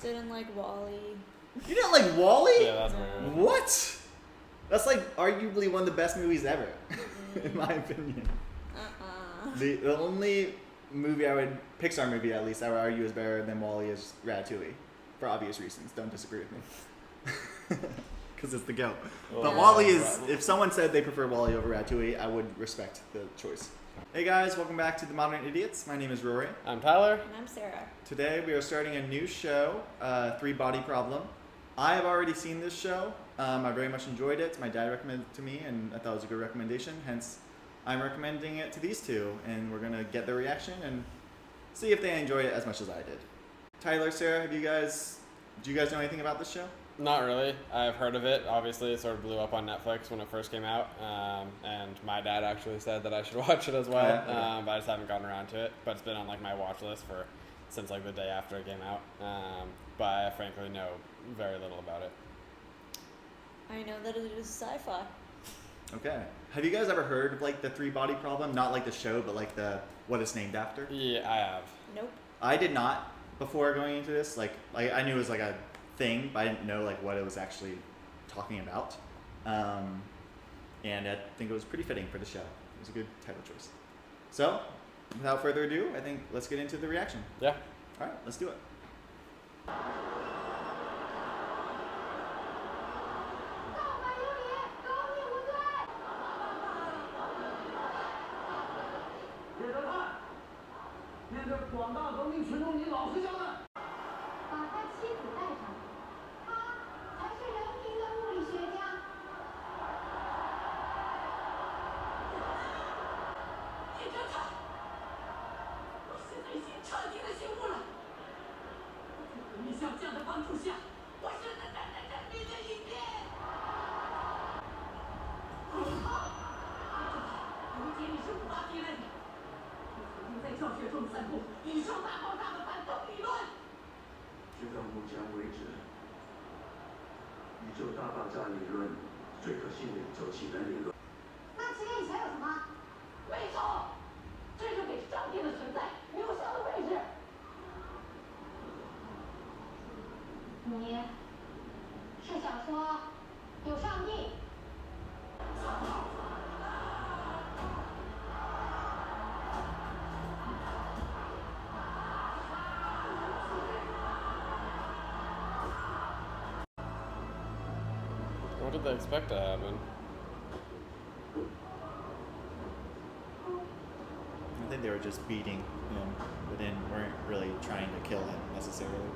Didn't like Wally. You didn't like Wally? Yeah, that's weird. What? That's like arguably one of the best movies ever, in my opinion. The only movie Pixar movie at least, I would argue is better than Wall-E is Ratatouille, for obvious reasons. Don't disagree with me, because it's the GOAT. But Wall-E is, if someone said they prefer Wall-E over Ratatouille, I would respect the choice. Hey guys, welcome back to The Modern Idiots. My name is Rory. I'm Tyler. And I'm Sarah. Today we are starting a new show, Three Body Problem. I have already seen this show. I very much enjoyed it. My dad recommended it to me, and I thought it was a good recommendation. Hence, I'm recommending it to these two, and we're gonna get their reaction and see if they enjoy it as much as I did. Tyler, Sarah, do you guys know anything about this show? Not really. I've heard of it. Obviously, it sort of blew up on Netflix when it first came out, and my dad actually said that I should watch it as well. Okay. But I just haven't gotten around to it. But it's been on like my watch list since like the day after it came out. But I frankly know very little about it. I know that it is sci-fi. Okay. Have you guys ever heard of like the Three Body Problem? Not like the show, but like what it's named after? Yeah, I have. Nope. I did not before going into this. Like I knew it was like a thing, but I didn't know like what it was actually talking about. And I think it was pretty fitting for the show. It was a good title choice. So, without further ado, I think let's get into the reaction. Yeah. All right, let's do it. What did they expect to happen? I think they were just beating him, but then weren't really trying to kill him necessarily.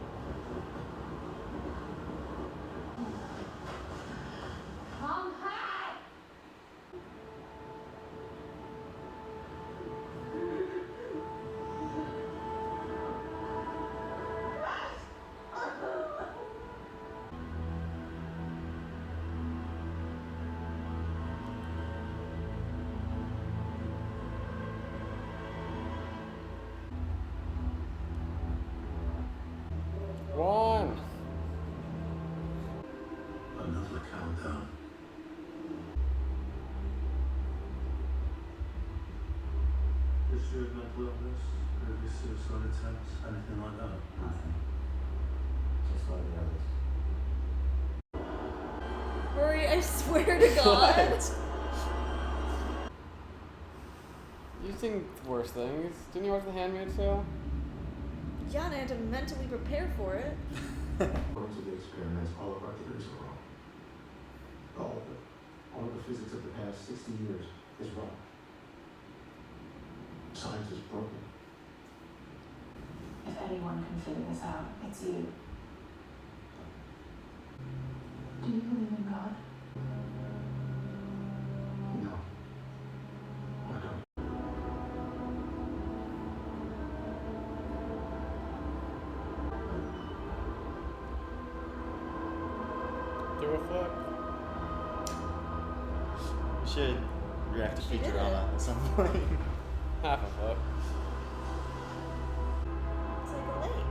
One. Another countdown. History of mental illness, previous suicide attempts, anything like that? Nothing. Just like the others. Rory, I swear to God. What? You've seen worse things. Didn't you watch The Handmaid's Tale? Yeah, and I had to mentally prepare for it. According to the experiments, all of our theories are wrong. All of it. All of the physics of the past 60 years is wrong. Science is broken. If anyone can figure this out, it's you. Do you believe in God? No. I don't. Do a flip. We should react to She did Futurama it. at some point. Half a flip. It's like a lake.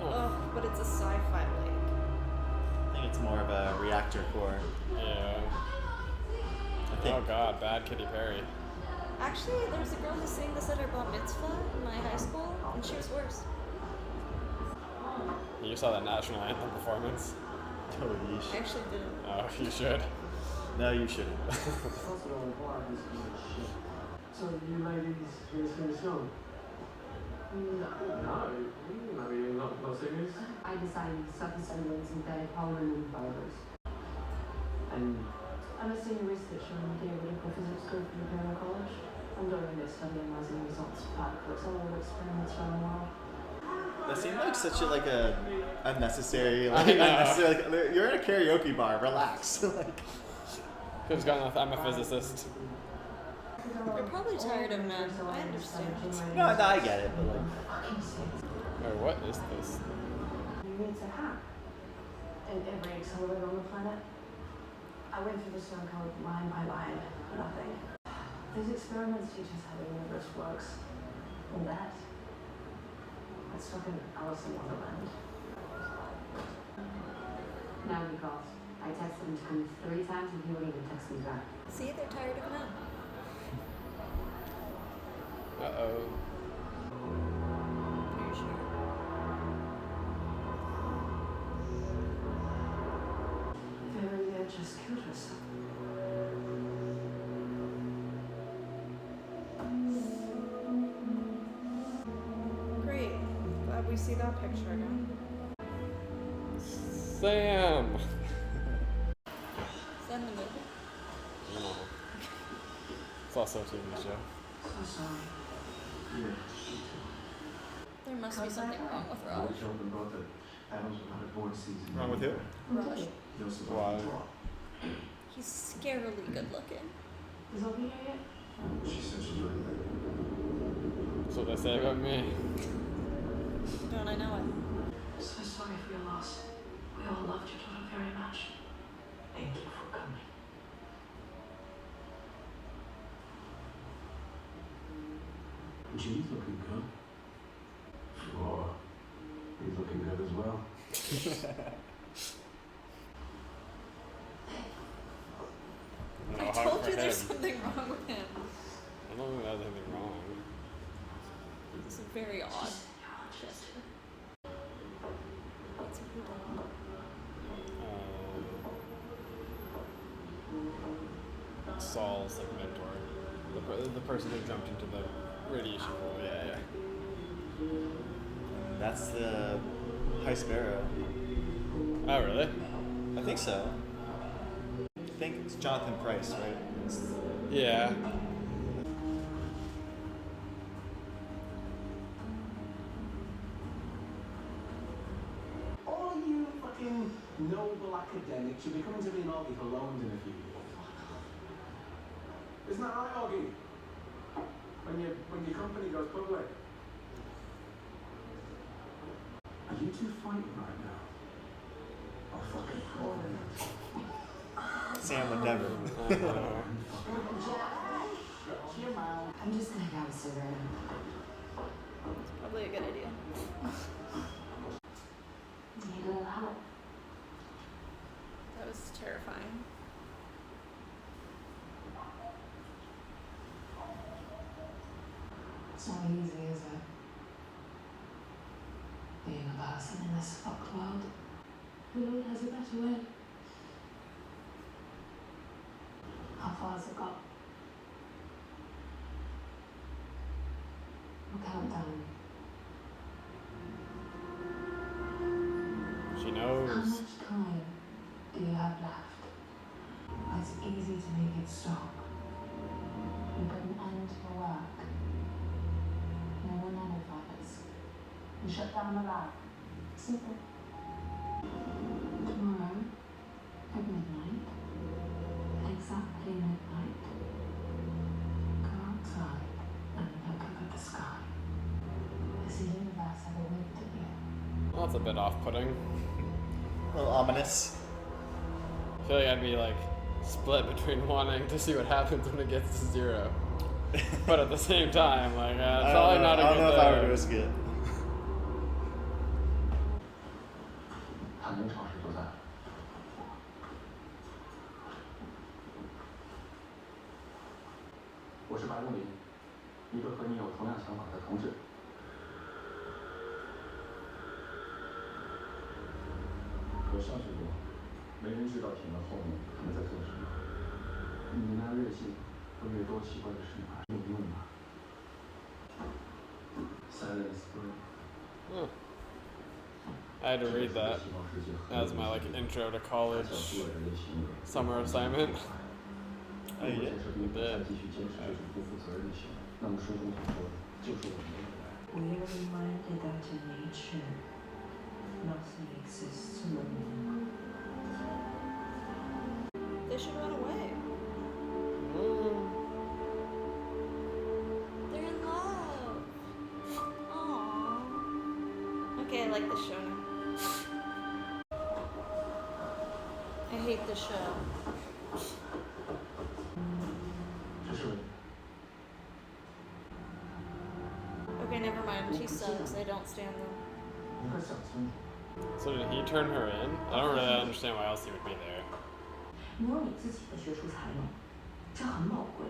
Oh. Ugh, but it's a sci-fi lake. I think it's more of a reactor core. Yeah. I think. Oh god, bad Katy Perry. Actually, there was a girl who sang this at her bar mitzvah in my high school. And she was worse. You saw that national anthem performance? Oh, I yeesh. actually didn't. Oh, you should. No, you shouldn't. So you ladies here to sing a song? No, not serious. I designed sub-assembling synthetic polymer fibers. And I'm a senior researcher in the theoretical physics group at Imperial College. I'm doing this study analyzing results of all experiments around the world. That seemed like such a unnecessary, I like know. unnecessary. Like, you're in a karaoke bar. Relax. Like, Who's gone with I'm a physicist? You're probably tired of men. I understand. no, I get it, but like, Or what is this? It's a hack. And every accelerator on the planet. I went through the stone code line by line. Nothing. These experiments teach us how the universe works. And that. It's fucking Alice in Wonderland. Now he calls. I texted him to come 3 times and he wouldn't even text me back. See, they're tired of men. Uh-oh. Are you sure? Veria just killed herself. Great. Glad we see that picture again. Sam! Is that in the movie? No. It's also a TV show. So sorry. yeah, There must be something wrong with I Raj. told them both that Adams was not a board season. wrong with who? Raj. No surprise. Why? He's scarily good looking. Is Obi here yet? She said she's ready later. That's what they say about me. Don't I know it? So sorry for your loss. We all loved your daughter very much. Thank you for coming. Jimmy's looking good. Sure. He's looking good as well. No, I hard told for you there's him. something wrong with him. I don't think there's anything wrong. It's a very odd gesture. It's a poodle. Saul's like mentor, the person who jumped into the radiation pool. Yeah. That's the High Sparrow. Oh really? I think so. I think it's Jonathan Pryce, right? Yeah. All you fucking noble academics, you'll be coming to me and Augie for loans in a few years. Isn't that right, Augie? When your company goes public. Are you two fighting right now? Oh, fucking Sam would never. I'm just gonna grab a cigarette. Probably a good idea. Need a little help. That was terrifying. It's not easy, is it? Being a person in this fucked world. Who has a better way? How far has it got? We'll count down. She How knows. much time do you have left? It's easy to make it stop. You put an end to your work. No more nanofibers. You shut down the lab. Simple. Tomorrow, at midnight, exactly midnight, go outside and look up at the sky. Has the universe ever winked at you? Well, that's a bit off-putting. A little ominous. I feel like I'd be like split between wanting to see what happens when it gets to 0, but at the same time, like it's probably not a I good don't know if I would thing. risk it. 谈工厂是多大？我是白木林，一个和你有同样想法的同志。可像是我，没人知道停了后面他们在做什么。你们那日信和越多奇怪的事还有用吗 ？Silent Spring。 I had to read that as my like intro to college summer assignment. Oh, you did? Did. We are reminded that in nature, nothing exists alone. They should run away. They're in love. Aww. Okay, I like this show now. I hate this show. Okay, never mind. He sucks. I don't stand them. So did he turn her in? I don't really understand why else he would be there. 你有你自己的学术才能，这很宝贵。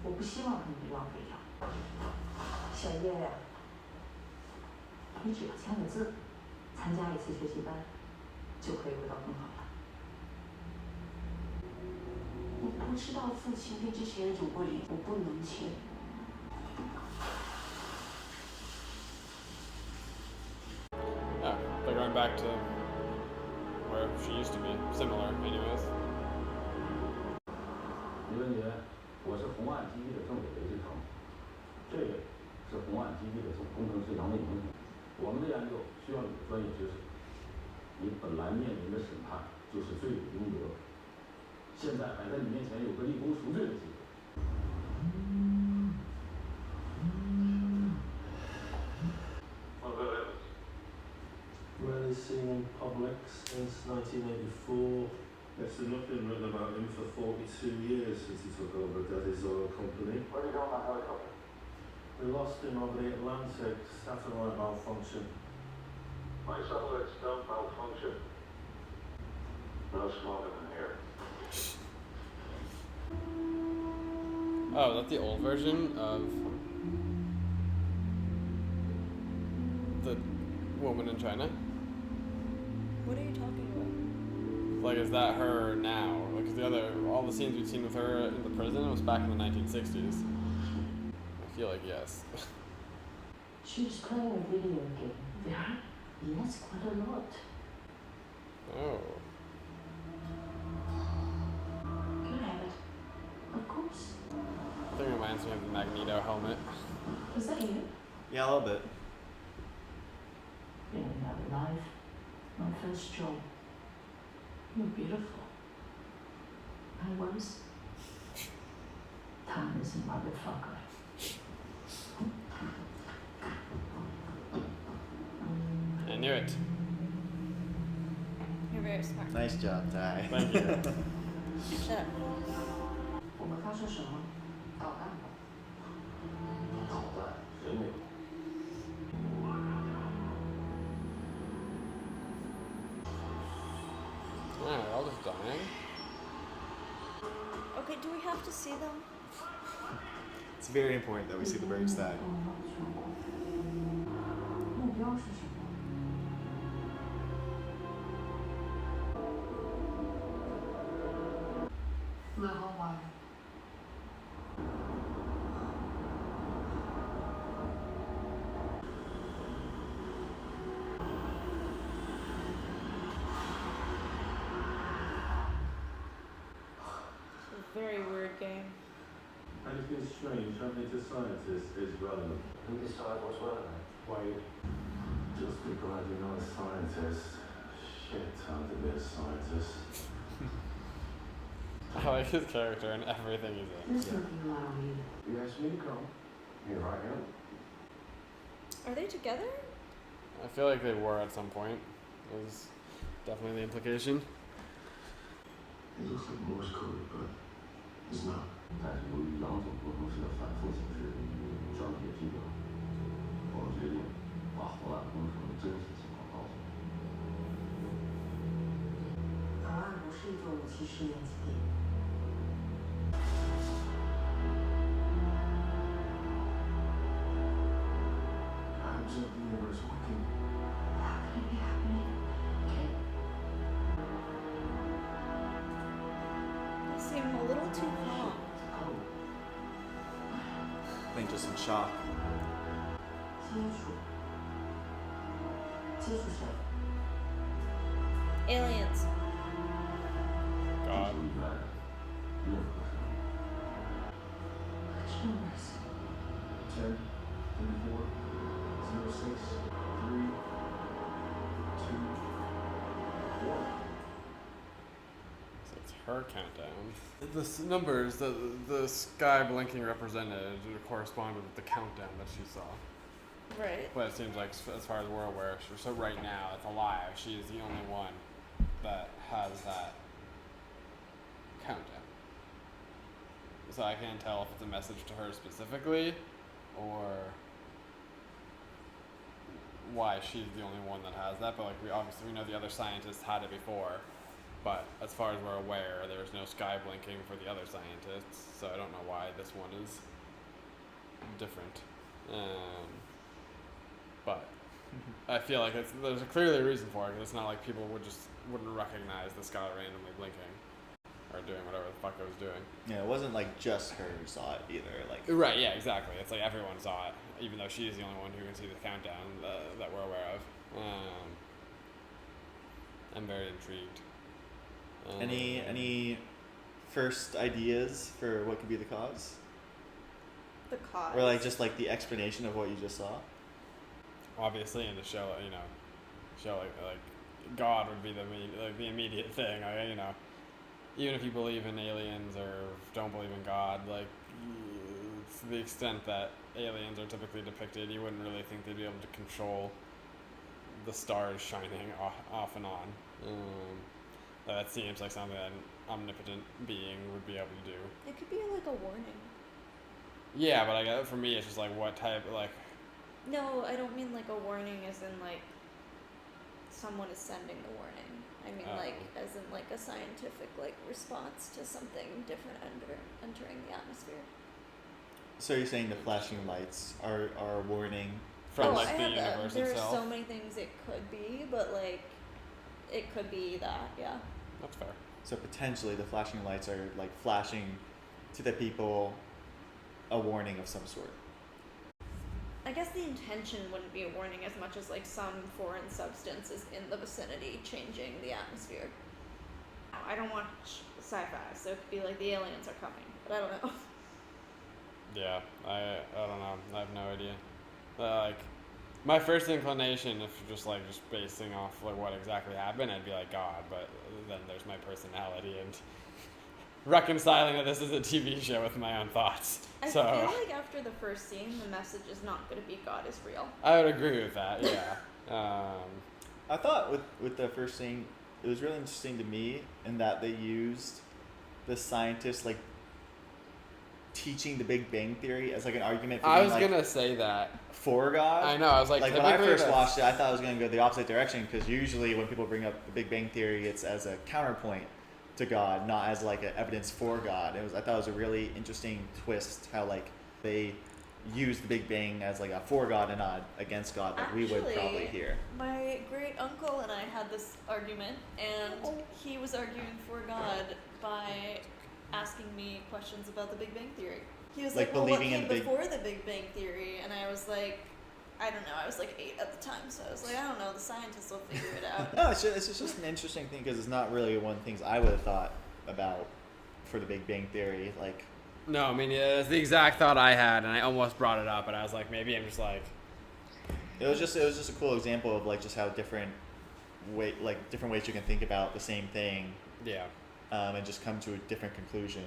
我不希望他们被浪费掉。小叶呀，你只要签个字，参加一次学习班，就可以回到更好了。我不知道父亲对这些人有过礼，我不能签。Oh, they're going back to where she used to be. Similar, anyways. 李文杰，我是红岸基地的政委雷志成，这位是红岸基地的总工程师杨卫明。我们的研究需要你的专业知识，你本来面临的审判就是罪有应得。现在摆在你面前有个立功赎罪的机会。Rarely seen in public since 1984. There's been nothing written about him for 42 years since he took over Daddy's oil company. Where are you going on that helicopter? We lost him over the Atlantic, satellite malfunction. My satellites don't malfunction. No smoking in here. Oh, that's the old version of the woman in China? What are you talking about? Like, is that her now? Like, 'cause all the scenes we've seen with her in the prison was back in the 1960s. I feel like yes. She was playing a video game. There? Yes, quite a lot. Oh. Can I have it? Of course. I think it reminds me of the Magneto helmet. Is that you? Yeah, a little bit. In another life, my first job. You're beautiful. I was. Time is a motherfucker. I knew it. You're very smart. Nice job, Ty. Thank you. Shut up. 我们发射什么？导弹吧。导弹谁没有？ Yeah, they're all just dying. Okay, do we have to see them? It's very important that we see the birds die. 目标是什么？乐豪华。It's a very weird game. Anything strange happening to scientists is relevant. Who decides what's relevant? Wade. Just be glad you're not a scientist. Shit ton to be a scientist. I like his character and everything he's in. There's nothing allowed me. You asked me to come. Here I am. Are they together? I feel like they were at some point. Is definitely the implication. It looks like Morse code, but it's not. 但是由于两种沟通式的反复形式交替批表，我决定把红岸工程的真实情况告诉你。导弹不是一座武器试验基地。How does the universe working? How can it be happening? Okay. just in shock. 接触谁？ Aliens. God. 任何生命。 Numbers. 10, 34, 06, 3, 2, 1. So it's her countdown. The numbers, the sky blinking represented corresponded with the countdown that she saw. Right. But it seems like, as far as we're aware, so right now it's alive. She is the only one that has that countdown. So I can't tell if it's a message to her specifically, or why she's the only one that has that. But like we know the other scientists had it before. But as far as we're aware, there's no sky blinking for the other scientists. So I don't know why this one is different. But I feel like there's clearly a reason for it, because it's not like people wouldn't recognize the sky randomly blinking or doing whatever the fuck it was doing. Yeah, it wasn't like just her who saw it either. Like Right, yeah, exactly. It's like everyone saw it, even though she's the only one who can see the countdown that we're aware of. I'm very intrigued. any first ideas for what could be the cause, The cause. or like just like the explanation of what you just saw? Obviously, in the show, like God would be the immediate thing. Even if you believe in aliens or don't believe in God, like to the extent that aliens are typically depicted, you wouldn't really think they'd be able to control the stars shining off and on. That seems like something that an omnipotent being would be able to do. It could be like a warning. Yeah, but for me, it's just like what type, like. No, I don't mean like a warning as in like someone is sending the warning. I mean like as in like a scientific like response to something different entering the atmosphere. So you're saying the flashing lights are a warning From Oh, like I the have that. universe There itself. are so many things it could be, but like it could be that, yeah. That's fair. So potentially the flashing lights are like flashing to the people a warning of some sort. I guess the intention wouldn't be a warning as much as like some foreign substance is in the vicinity changing the atmosphere. I don't watch sci-fi, so it could be like the aliens are coming, but I don't know. Yeah, I don't know. I have no idea. Like, my first inclination, if you're just basing off like what exactly happened, I'd be like God. But then there's my personality and reconciling that this is a TV show with my own thoughts. I So feel like after the first scene, the message is not going to be God is real. I would agree with that. Yeah. I thought with the first scene, it was really interesting to me in that they used the scientists like teaching the Big Bang Theory as like an argument for I being, was like, gonna say that. for God. I know. I was like when I typically first that's- watched it, I thought I was going to go the opposite direction, because usually when people bring up the Big Bang Theory, it's as a counterpoint to God, not as like an evidence for God. I thought it was a really interesting twist how like they use the Big Bang as like a for God and not against God, like we would probably Actually, hear. My great uncle and I had this argument, and he was arguing for God by asking me questions about the Big Bang Theory. He was Like like, well, what believing in came the Big- before the Big Bang Theory? And I was like, I don't know. I was like 8 at the time, so I was like, I don't know. The scientists will figure it out. No, it's just an interesting thing, because it's not really one of the things I would have thought about for the Big Bang Theory. Like, No, I mean it's the exact thought I had, and I almost brought it up, and I was like, maybe I'm just like. it was just a cool example of like just how different ways you can think about the same thing, Yeah. and just come to a different conclusion,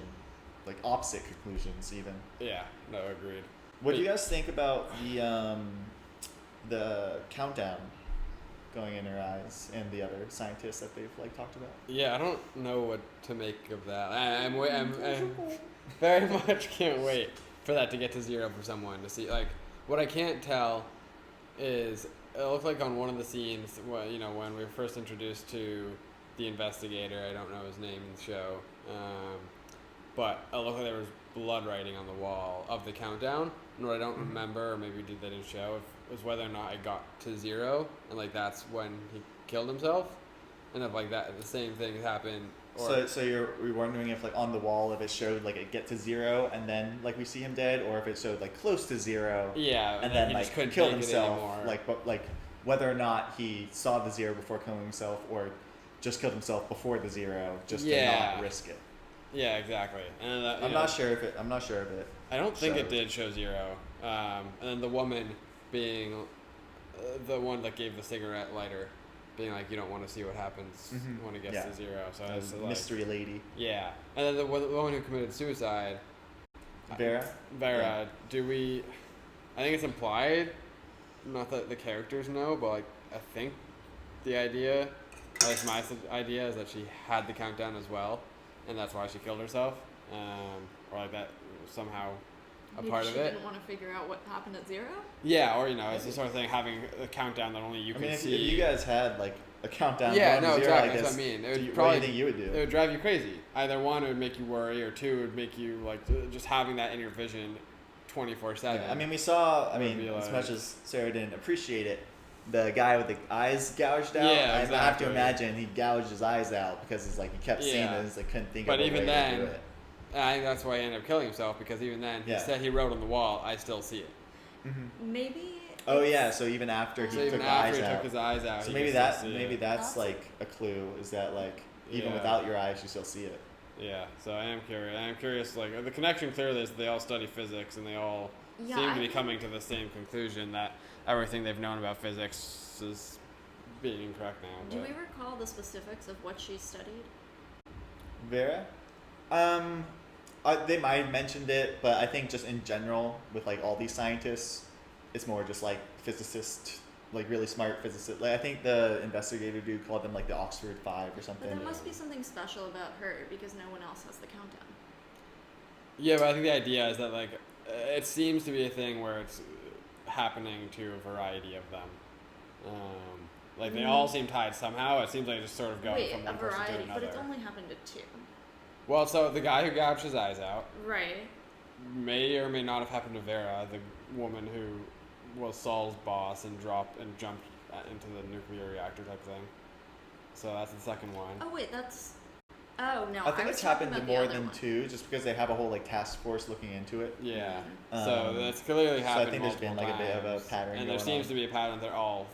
like opposite conclusions even. Yeah. No, agreed. What do you guys think about the countdown going in her eyes and the other scientists that they've like talked about? Yeah, I don't know what to make of that. I'm very much can't wait for that to get to 0 for someone to see. Like, what I can't tell is it looked like on one of the scenes, when we were first introduced to the investigator. I don't know his name in the show, but it looked like there was blood writing on the wall of the countdown. And what I don't remember, or maybe we did that in the show, was whether or not it got to 0, and like that's when he killed himself, and if like that the same thing happened So you're wondering if like on the wall if it showed like it get to 0 and then like we see him dead, or if it showed like close to 0. Yeah, and then he like just couldn't killed take it himself. anymore. Like whether or not he saw the 0 before killing himself, or just killed himself before the 0 just to not risk it. Yeah, exactly. And I'm not sure if it. I don't think it showed. did show 0. And then the woman being the one that gave the cigarette lighter, being like, you don't want to see what happens when it gets to 0. So it's like, mystery lady. Yeah, and then the woman who committed suicide, Vera. Yeah. I think it's implied, not that the characters know, but like I think the idea, at least my idea, is that she had the countdown as well, and that's why she killed herself, or like that somehow a part of She it. didn't want to figure out what happened at 0. Yeah, or it's the sort of thing, having a countdown that only you can see. If you guys had like a countdown. Yeah, going no, to 0 exactly. like this, That's what I mean. It would what do you think you would do? It would drive you crazy. Either one, it would make you worry, or two, it would make you like just having that in your vision 24/7. Yeah, I mean, we saw. I Would mean, be as like- much as Sarah didn't appreciate it, the guy with the eyes gouged out. Yeah, I have exactly. to imagine he gouged his eyes out because it's like he kept seeing Yeah. it. And like couldn't think But of a even way then, to do it. I think that's why he ended up killing himself, because even then, he Yeah. said he wrote on the wall, "I still see it." Maybe. Oh it's- yeah, so even after he So took even the after eyes he out. took his eyes out, So he maybe could that still see maybe it. that's That's- like a clue. Is that like even Yeah. without your eyes, you still see it. Yeah, so I am curious. Like the connection clearly is that they all study physics, and they all Yeah, seem I to be think- coming to the same conclusion that everything they've known about physics is being incorrect now. Do but- we recall the specifics of what she studied? Vera, they might have mentioned it, but I think just in general with like all these scientists, it's more just like physicists, like really smart physicists. Like I think the investigator dude called them like the Oxford 5 or something. But there must be something special about her because no one else has the countdown. Yeah, but I think the idea is that like it seems to be a thing where it's happening to a variety of them. Like they all seem tied somehow. It seems like it's just sort of going Wait, from a one person to variety, another. but it's only happened to 2. Well, so the guy who gouged his eyes out Right. may or may not have happened to Vera, the woman who was Saul's boss and jumped into the nuclear reactor type thing. So that's the second one. Oh wait, that's. Oh no. I think was it's talking happened to about the more other than one. 2, just because they have a whole like task force looking into it. Yeah. Mhm. So that's clearly so I happened think there's been, multiple like, a bit of a times. pattern And there going seems on. to be a pattern. They're all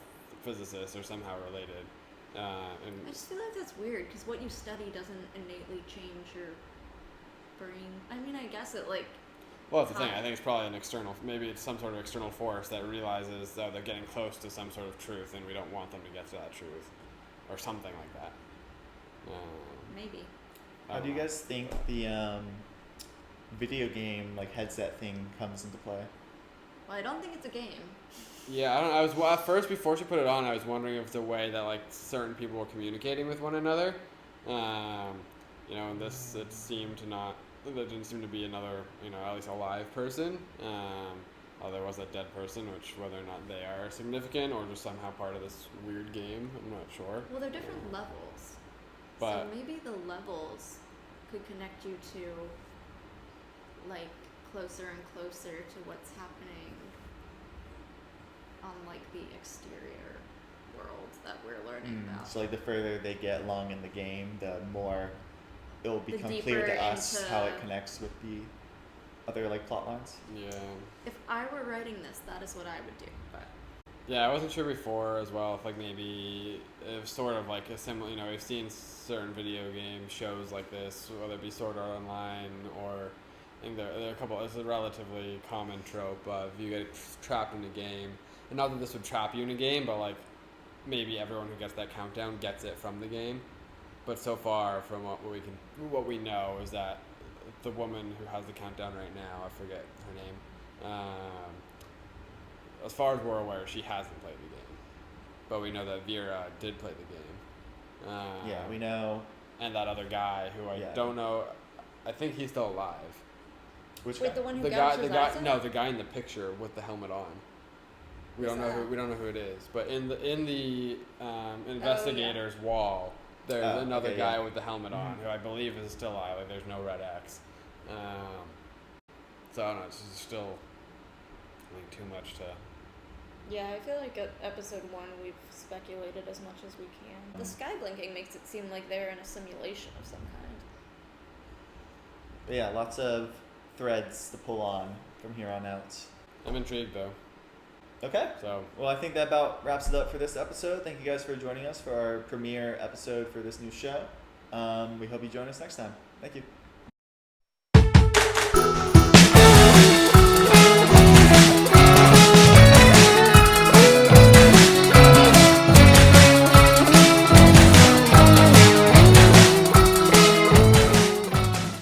physicists or somehow related. I And just feel like that's weird because what you study doesn't innately change your brain. I mean, I guess it like. well, that's the thing. I think it's probably an external. Maybe it's some sort of external force that realizes that they're getting close to some sort of truth, and we don't want them to get to that truth, or something like that. Maybe. I How don't do you know. guys think the video game like headset thing comes into play? Well, I don't think it's a game. Yeah, I don't. I was at first before she put it on. I was wondering if it's a way that like certain people were communicating with one another. And this it seemed to not. There didn't seem to be another, at least a live person. There was a dead person, which whether or not they are significant or just somehow part of this weird game, I'm not sure. Well, they're different levels. But- so maybe the levels could connect you to like closer and closer to what's happening on like the exterior world that we're learning about. So like the further they get along in the game, the more it will become deeper clear to us into- how it connects with the other like plot lines. Yeah. If I were writing this, that is what I would do. But Yeah, I wasn't sure before as well if like maybe if sort of like a similar, we've seen certain video game shows like this, whether it be Sword Art Online or I think there are a couple. It's a relatively common trope of you get trapped in a game, and not that this would trap you in a game, but like maybe everyone who gets that countdown gets it from the game. But so far, from what we know is that the woman who has the countdown right now, I forget her name. As far as we're aware, she hasn't played the game, but we know that Vera did play the game. Yeah, we know. And that other guy who I Yeah. don't know, I think he's still alive. Which wait, guy? the one who The gouged guy, his the guy, eyes out? no, the guy in the picture with the helmet on. We Who's don't know that? who we don't know who it is, but in the investigator's wall, there's Oh, another okay, guy yeah. with the helmet on who I believe is still alive. Like, there's no red X. So I don't know. It's just still, I think, too much to Yeah, I feel like at episode 1 we've speculated as much as we can. The sky blinking makes it seem like they're in a simulation of some kind. But yeah, lots of threads to pull on from here on out. I'm intrigued though. Okay. So Well, I think that about wraps it up for this episode. Thank you guys for joining us for our premiere episode for this new show. We hope you join us next time. Thank you.